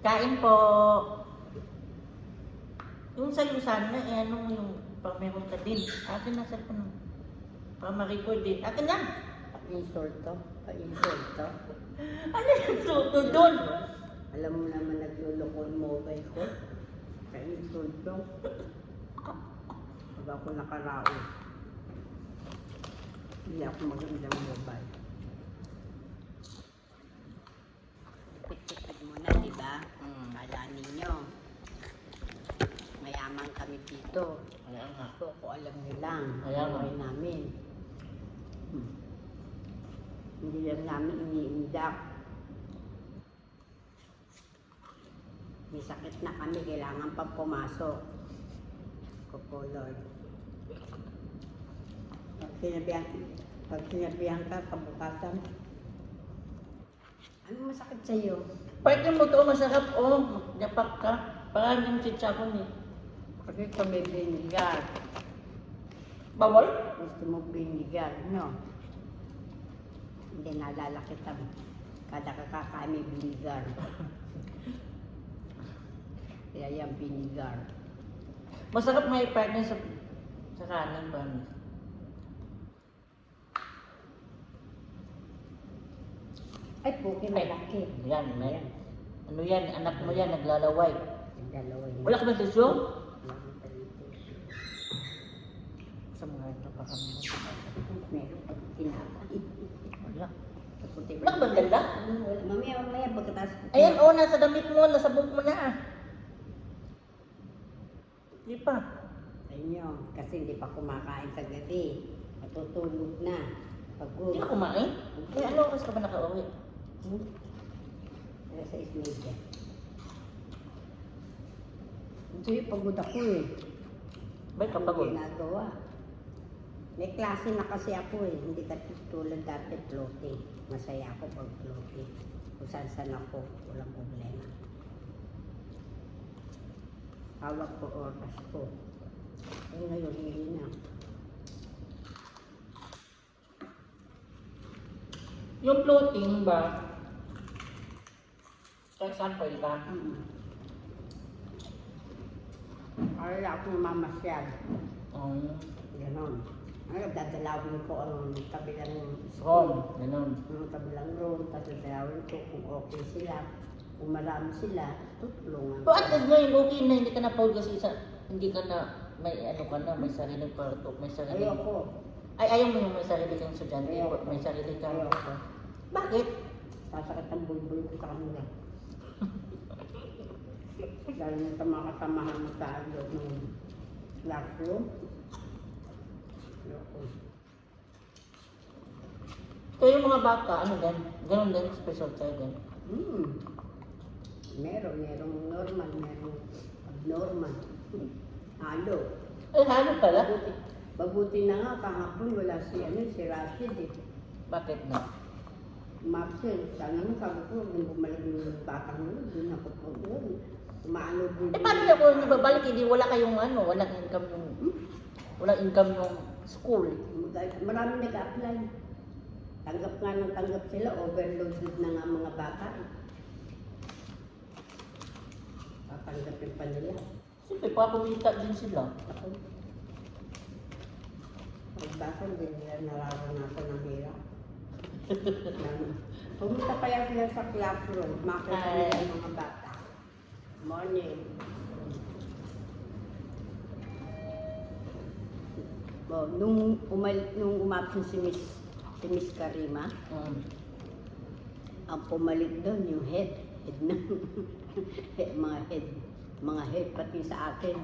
Kain po. Yung sa'yo sana, anong yung pang meron ka din. Akin na cellphone. Pang ma-record din. Akin na. Pa-insult to. Pa-insult to. Ano yung suto doon? Alam mo naman nagluloko yung mobile ko. Pa-insult to. Pag ako nakaraos. Hindi ako magandang mobile. Tipid mo na, di ba? Kala ninyo. Mayaman kami dito. Kaya nga. So, kung alam nyo lang, Kaya nga. buhay namin. Hindi lang namin iniindak. May sakit na kami, kailangan pang pumasok. Koko Lord. Pag sinabihan ka, kabukasan, ano masakit sa'yo? Pwede mo to, masarap oh. Yapak ka. Parang yung chichapon eh. Kasi kami binigar. Bawal? Gusto mo binigar, no? Hindi naalala kita. Kada kakakain may binigar. Kaya yung binigar. Masarap may partner sa kanin ba? Ay, puki malaki. Yan, may. Ano yan? Anak mo yan, naglalaway. Yung dalawa yun. Wala ka ba tisyo? Wala akong talito. Sa mga ito pa kami. Meron pag tinapay. Wala. Kaputi Wala ka ba ganda? Wala. Mamaya pagkatapos. Ayan, oh, nasa damit mo, nasa buhok mo na ah. Di pa. Ayun, kasi hindi pa kumakain sa gabi. Matutulog na. Pagod. Hindi ka kumain? Eh, ano oras ka ba nakauwi? Sa ismedia. Ito yung pagod ako eh. Ba't ka pagod? Hindi ginagawa. May klase na kasi ako eh. Hindi ka tulad dati floating. Masaya ako pag floating. Kung saan ako, walang problema. Hawak ko oras ko. Eh ngayon, hindi na. Yung floating ba? For example ba? Ay, ako mamasyal. Ganon. Ay, dadalawin ko ang kabilang Room, ganun. Ang kabilang room, tapos dadalawin ko kung okay sila. Kung marami sila, tutulungan So at least ngayon, okay na, hindi ka na proud kasi hindi ka na, may ano ka na, may sariling kwarto, may sariling... Ayoko. Ay, ayaw mo yung may sarili kang estudyante, Ayoko. may sarili kang... Ayoko. Bakit? Sasakit ang bulbul ko sa kanila. Dahil sa mga kasamahan mo sa loob ng classroom. Ayoko. Kaya yung mga bata, ano din? Ganun din, special child din. Merong normal, merong abnormal. Halo. Ay, halo pala. Mabuti na nga, kahapon wala si Rashid eh. Bakit na? Marcel, sana mo sabi ko, kung bumalik yung batang mo, doon ako po doon. Umaano doon. Eh, paano niya kung babalik, hindi wala kayong ano, walang income yung school. Marami nag-apply. Tanggap nga ng tanggap sila, overloaded na nga mga bata. Tatanggapin pa nila. Siyempre, kumita din sila. Pagbasa, hindi nila nararanasan ng hirap. Pumunta kaya sila sa classroom, makita nila yung mga bata. Morning. Nung umabsent si Miss Karima, ang pumalit doon yung head ng mga head pati sa akin.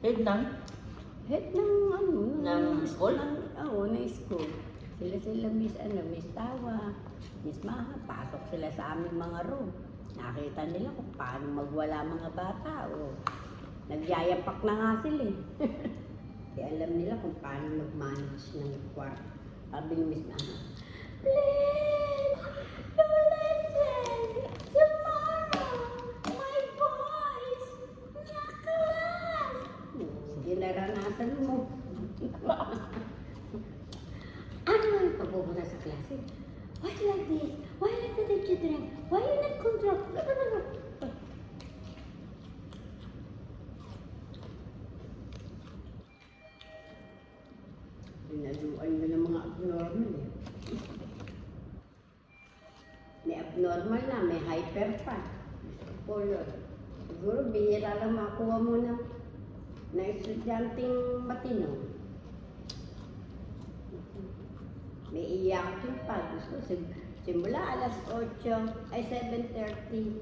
Head ng? Head ng ano? Ng school? Oo, ng school. Sila Miss Tawa, Miss Maha, pasok sila sa aming mga room. Nakita nila kung paano magwala mga bata. O, nagyayapak na nga sila eh. Kaya alam nila kung paano mag-manage ng kwarto. Sabi ni Miss Maha, please, don't listen. Tomorrow, my boys, na class. Sige, naranasan mo. Ano yung pagbubuna sa klase? Why like this? Why like the children? Why you not control? May abnormal na, may hyper pa. Po yun. Siguro bihira lang makuha mo na estudyanteng matino. May iyak yung pa. Gusto, simula alas 8, ay 7:30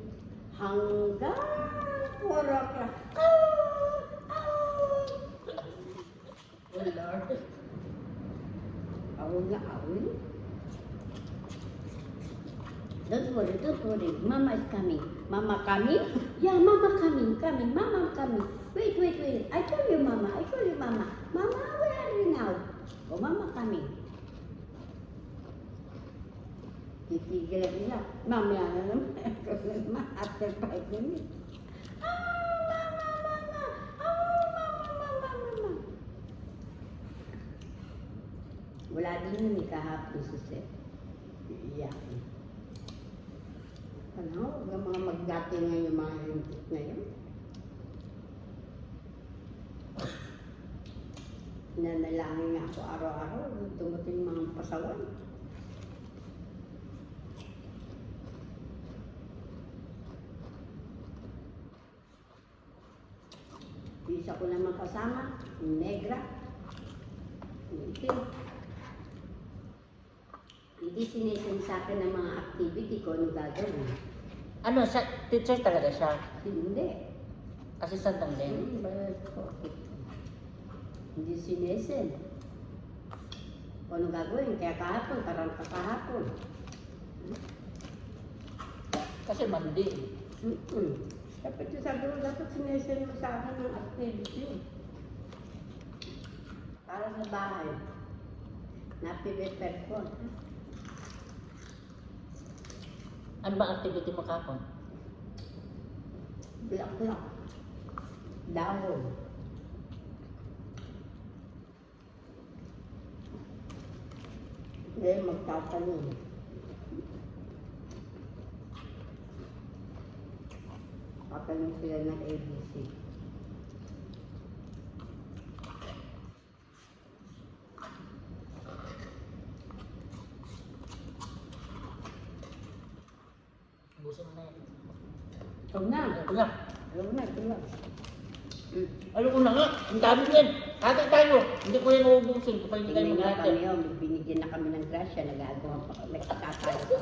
hanggang 4 o'clock. Oh Lord. Awal na awal. Don't worry. Mama is coming. Mama coming? Yeah, Mama coming. Mama coming. Wait. I told you, Mama. Mama, where are you now? Oh, Mama coming. Titigil na. Mamaya na naman. After 5 minutes. Mama. Wala din yun eh, kahapon sa set. Iiyak eh. Ano? Huwag mga magdati nga yung mga hintik na yun. Nanalangin nga ako araw-araw. Tumutin yung mga pasawan. Isa ko naman kasama, yung negra, yung itim. Hindi sinisend sa akin ng mga activity ko anong gagawin. Ano, teacher talaga siya? Hindi. Assistant lang din? Hindi sinisend. Kung anong gagawin, kaya kahapon, parang kakahapon. Kasi mandi. Dapat yung sabi mo, dapat sinesend mo sa akin ng activity. Para sa bahay. Napiprepare ko. Ano ba activity mo kapon? Blak. Dahon. Hindi, magtatanong. Tatanong sila ng ABC. Busin mo na yan. Ito na. Ito na. Alam ko na nga, ang dami yan. Hati tayo. Hindi ko yan uubusin kapag hindi tayo Tingnan nga mag-hati. kami, binigyan na kami ng grasya, nagagawa pa kami, nagkakatayo pa.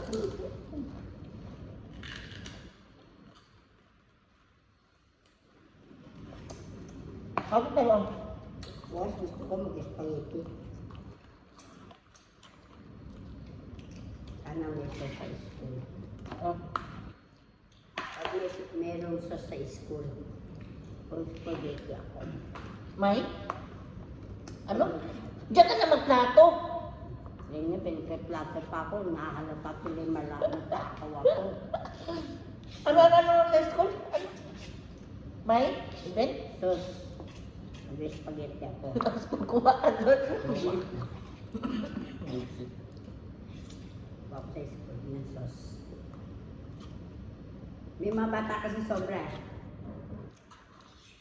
Hati tayo ang Boss, gusto ko mag-spaghetti. Sana may sauce sa school. Pag merong sauce sa school, kung spaghetti ako. may? Ano? Diyan ka na magplato. Ngayon nga, pinagkaplato pa ako, nakahalata tuloy malaman sa akaw ako. Ano sa school? Ano? May? Even? Sauce. Mag-spaghetti ako. Tapos kukuha ka doon. Wap sa school ng sauce. May mga bata kasi sobra.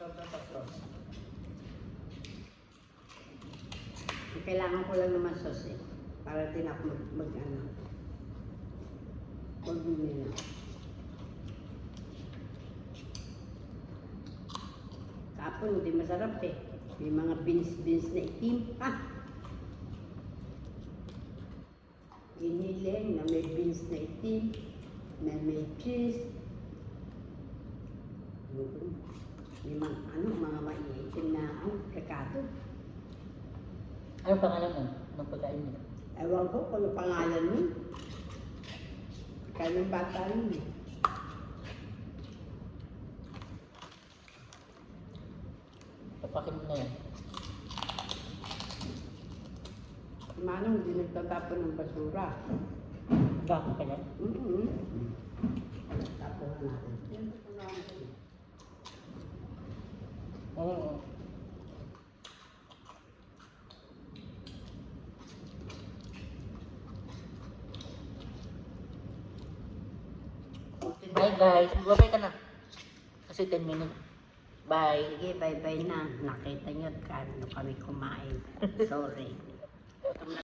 Sobra sa sauce. Kailangan ko lang naman sauce eh. Para din ako mag-bumi na. Kapon, hindi masarap eh. May mga beans na itim. Giniling na may beans na itim, na may cheese. May mga maiitim na rekado. Ano pangalan nun? Anong pagkain niyo? Ewan ko kung ano pangalan mo. Kanyang bata yun eh. Papakin mo na yan. Si Manong hindi nagtatapon ng basura. Bakit ka yan? Tapon na natin. Oo. Bye guys. Bye-bye ka na. Kasi 10 minutes. Bye. Sige, bye-bye na. Nakita nyo kano kami kumain. Sorry.